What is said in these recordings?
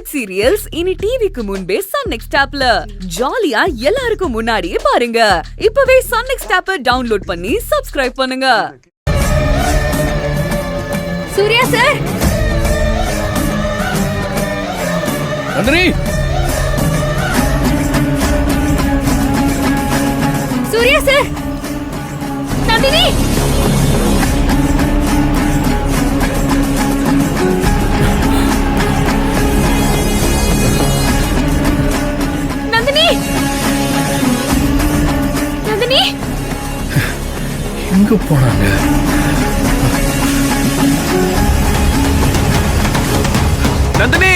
Web serials இனி டிவிக்கு முன்பே சன் நெக்ஸ்ட் ஆப்ல ஜாலியா எல்லாருக்கும் முன்னாடியே பாருங்க. இப்பவே சன் நெக்ஸ்ட் ஆப்பை டவுன்லோட் பண்ணி சப்ஸ்கிரைப் பண்ணுங்க. சூர்யா சார், நந்தினி, சூர்யா சார், நந்தினி, நந்தினி, நந்தினி, எங்க போனாங்க? Nandini,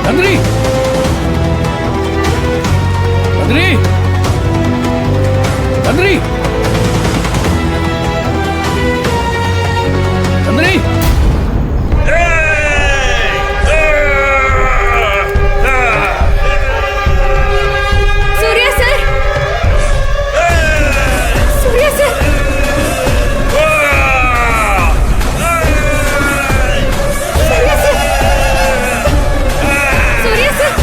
Nandini, Nandini, Nandini, Nandini. Surya sir, Surya sir, Surya sir, Surya sir,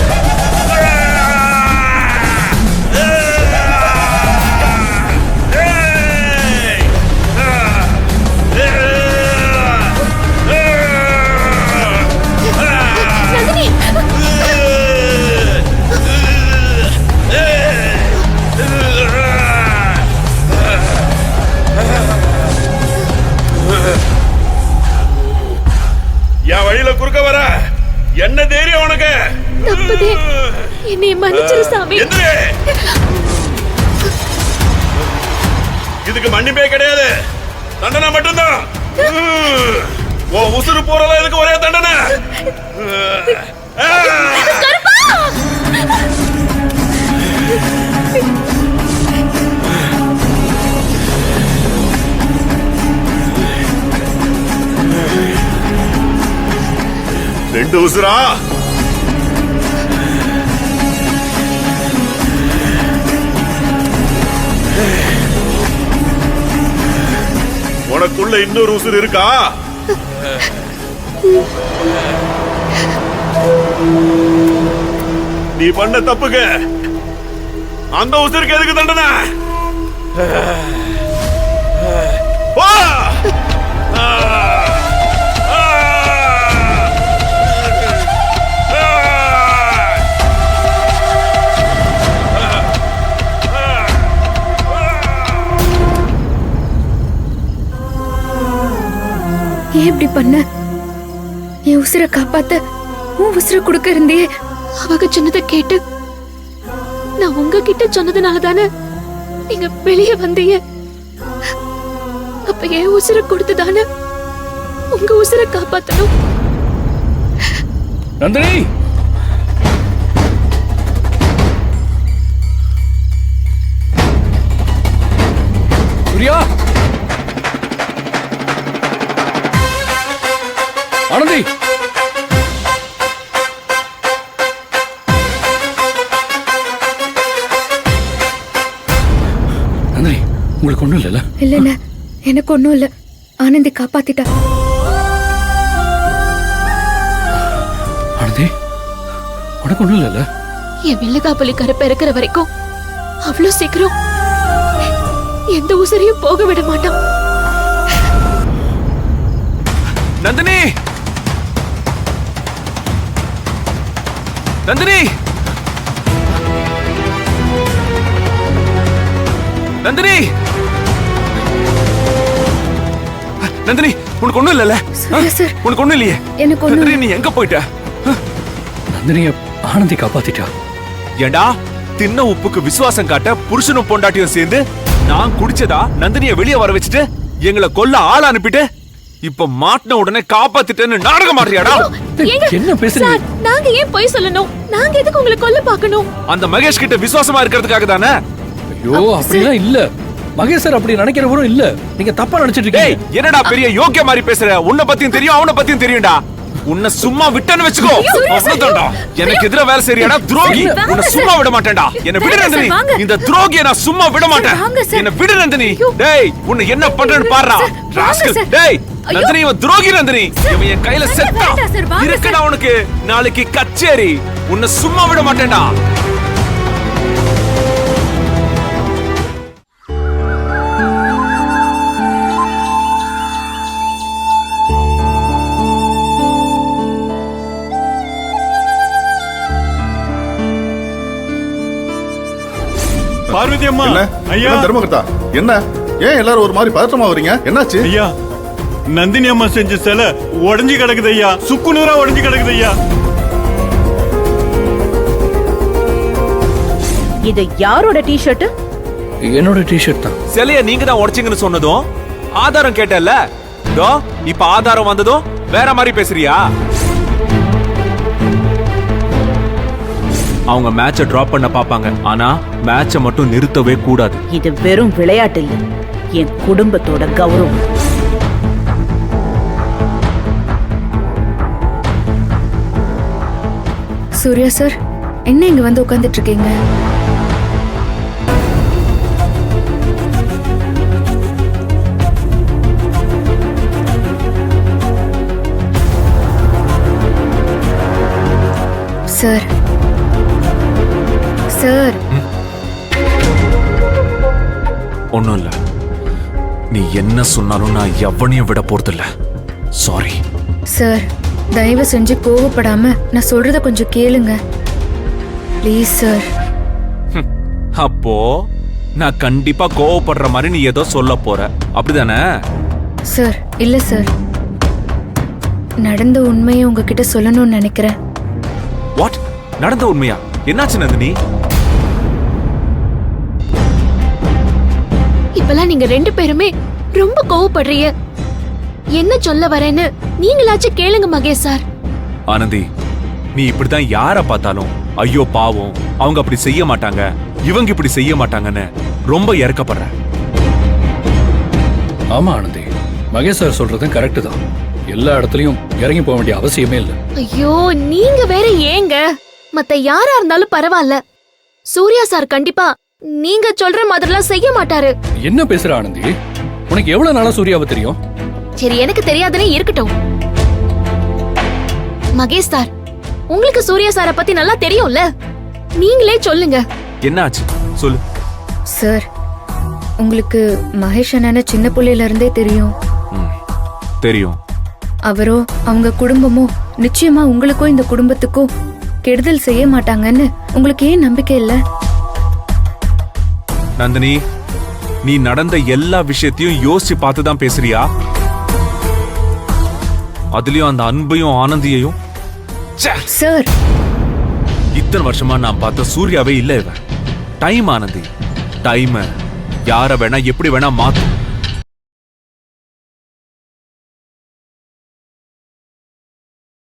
Nandini, என் வழியில குறுக்க வர என்ன தைரியம் உனக்கு? தப்புதே, என்னை மன்னிச்சிரு சாமி. எந்திரி. இதுக்கு மன்னிப்பே கிடையாது, தண்டனை மட்டும்தான். ஓ உசுறு போறதா இதுக்கு ஒரே தண்டனை. ரெண்டு உசுரா? உனக்குள்ள இன்னொரு உசுறு இருக்கா? நீ பண்ண தப்புக்கு அந்த உசுருக்கு எதுக்கு தண்டனை? வா! ஏன் இப்படி பண்ண? என் உசுரை காப்பாத்த உன் உசுரை கொடுக்க இருந்தே. அவங்க சொன்னதை கேட்டு நான் உங்ககிட்ட சொன்னதுனால தானே நீங்க வெளியே வந்தீங்க. அப்ப என் உசுரை கொடுத்துதானே உங்க உசுரை காப்பாத்தணும். நந்தினி, சூர்யா, ஆனந்தி, நந்தினி, உங்களுக்கு ஒண்ணும் இல்லைல்ல? இல்ல, எனக்கு ஒண்ணும் இல்ல. ஆனந்தி காப்பாத்திட்டா. ஆனந்தி, உனக்கு ஒண்ணும் இல்லைல்ல? என் வெள்ளக்காப்பலி கருப்ப இருக்கிற வரைக்கும் அவ்வளவு சீக்கிரம் எந்த உசுரையும் போக விட மாட்டான். நந்தினி, நந்தினி, நந்தினி, நந்தினி, உனக்கு ஒண்ணும் இல்லைல்ல? சூர்யா சார், உனக்கு ஒண்ணும் இல்லையே? எனக்கு ஒண்ணும் நந்தினி, நீ எங்க போயிட்ட? நந்தினிய ஆனந்தி காப்பாத்திட்டா. ஏண்டா தின்ன உப்புக்கு விசுவாசம் காட்ட புருஷனும் பொண்டாட்டியும் சேர்ந்து நான் குடிச்சதா நந்தினிய வெளியே வர வச்சுட்டு எங்களை கொல்ல ஆள் அனுப்பிட்டு இப்ப மாட்டின உடனே காப்பாத்திட்டேன்னு நாடகம் ஆடுறியாடா? என்ன பேசுறீங்க? சார், நாங்க ஏன் போய் சொல்லணும்? நாங்க எதுக்கு உங்களை கொல்ல பார்க்கணும்? அந்த மகேஷ் கிட்ட விசுவாசமா இருக்கிறதுக்காக தானே. ஐயோ, அப்படிலாம் இல்ல. மகேஷ் சார் அப்படி நினைக்கிறவரும் இல்ல. நீங்க தப்பா நினைச்சிட்டு டேய், இருக்கீங்க. என்னடா பெரிய யோக்கிய மாதிரி பேசுற? உன்னை பத்தியும் தெரியும், அவனை பத்தியும் தெரியும்டா. உன்னை சும்மா விட்டேன்னு வெச்சுக்கோ. அவ்வளவுதான்டா. எனக்கு எதிர வேலை செய்யறியாடா துரோகி. உன்னை சும்மா விட மாட்டேன்டா. என்ன விடு நந்தினி. இந்த துரோகியை நான் சும்மா விட மாட்டேன். என்ன விடு நந்தினி. டேய் உன்னை என்ன பண்றேன்னு பாருடா. ராஸ்கல். டேய் நந்தினி இவன் துரோகி நந்தினி. இவன் என் கையில செத்தான். இருக்கடா உனக்கு நாளைக்கு கச்சேரி. உன்னை சும்மா விட மாட்டேன்டா. பார்வதி அம்மா. என்ன ஐயா என்ன தர்மகர்த்தா, என்ன ஏன் எல்லாரும் ஒரு மாதிரி பதற்றமா வரீங்க? என்னாச்சு? ஐயா நந்தினி அம்மா செஞ்ச சிலை உடைஞ்சு கிடக்குது ஐயா. சுக்குநூறா உடைஞ்சு கிடக்குது ஐயா. இது யாரோட டி-ஷர்ட்? என்னோட டிஷர்ட் தான். சிலைய நீங்க தான் உடைச்சீங்கன்னு சொன்னதும் ஆதாரம் கேட்டல்ல. இதோ இப்ப ஆதாரம் வந்ததும் வேற மாதிரி பேசுறியா? அவங்க மேட்சை டிராப் பண்ண பாப்பாங்க. ஆனா மேட்சை மட்டும் நிறுத்தவே கூடாது. இது வெறும் விளையாட்டு இல்ல, என் குடும்பத்தோட கௌரவம். சூர்யா சார், என்ன இங்க வந்து உட்கார்ந்துட்டு இருக்கீங்க? சார் சார், ஒண்ணும் இல்ல. நீ என்ன சொன்னாலும் நான் எவனையும் விட போறதில்ல. சாரி சார், தயவு செஞ்சு கோவப்படாம நான் சொல்றத கொஞ்சம் கேளுங்க ப்ளீஸ் சார். அப்போ நான் கண்டிப்பா கோவப்படுற மாதிரி நீ ஏதோ சொல்ல போற, அப்படிதானே? சார் இல்ல சார், நடந்த உண்மையை உங்ககிட்ட சொல்லணும்னு நினைக்கிறேன். வாட்? நடந்த உண்மையா? என்னாச்சு நந்தினி? இப்பெல்லாம் நீங்க ரெண்டு பேருமே ரொம்ப கோவப்படுறீங்க. என்ன சொல்ல வரேன்னு நீங்களாச்சும் கேளுங்க மகேஷ் சார். ஆனந்தி, நீ இப்படிதான் யார பார்த்தாலும் ஐயோ பாவம், அவங்க அப்படி செய்ய மாட்டாங்க, இவங்க இப்படி செய்ய மாட்டாங்கன்னு ரொம்ப இறக்கப்படுற. ஆமா ஆனந்தி, மகேஷ் சார் சொல்றதும் கரெக்ட் தான். எல்லா இடத்துலயும் இறங்கி போக வேண்டிய அவசியமே இல்லை. ஐயோ நீங்க வேற ஏங்க? மத்த யாரா இருந்தாலும் பரவாயில்ல, சூர்யா சார் கண்டிப்பா நீங்க சொல்ற மாதிரிலாம் செய்ய மாட்டாரு. என்ன பேசுற ஆனந்தி? உனக்கு எவ்வளவு நாளா சூர்யாவை தெரியும்? சரி எனக்கு தெரியாதுன்னு இருக்கட்டும். மகேஷ் சார், உங்களுக்கு சூர்யா சார பத்தி நல்லா தெரியும்ல, நீங்களே சொல்லுங்க. என்னாச்சு சொல்லு. சார், உங்களுக்கு மகேஷ் அண்ணனை சின்ன புள்ளையில இருந்தே தெரியும். தெரியும். அவரோ அவங்க குடும்பமோ நிச்சயமா உங்களுக்கும் இந்த குடும்பத்துக்கும் கெடுதல் செய்ய மாட்டாங்கன்னு உங்களுக்கு ஏன் நம்பிக்கை இல்ல? நந்தினி, நீ நடந்த எல்லா விஷயத்தையும் யோசிச்சு பார்த்துதான் பேசுறியா? அதுலயும் அந்த அன்பையும் ஆனந்தியையும். சார், இத்தனை வருஷமா நான் பார்த்த சூர்யாவே இல்ல இவன். டைம் ஆனந்தி, டைம் யார வேணா எப்படி வேணா மாத்தும்.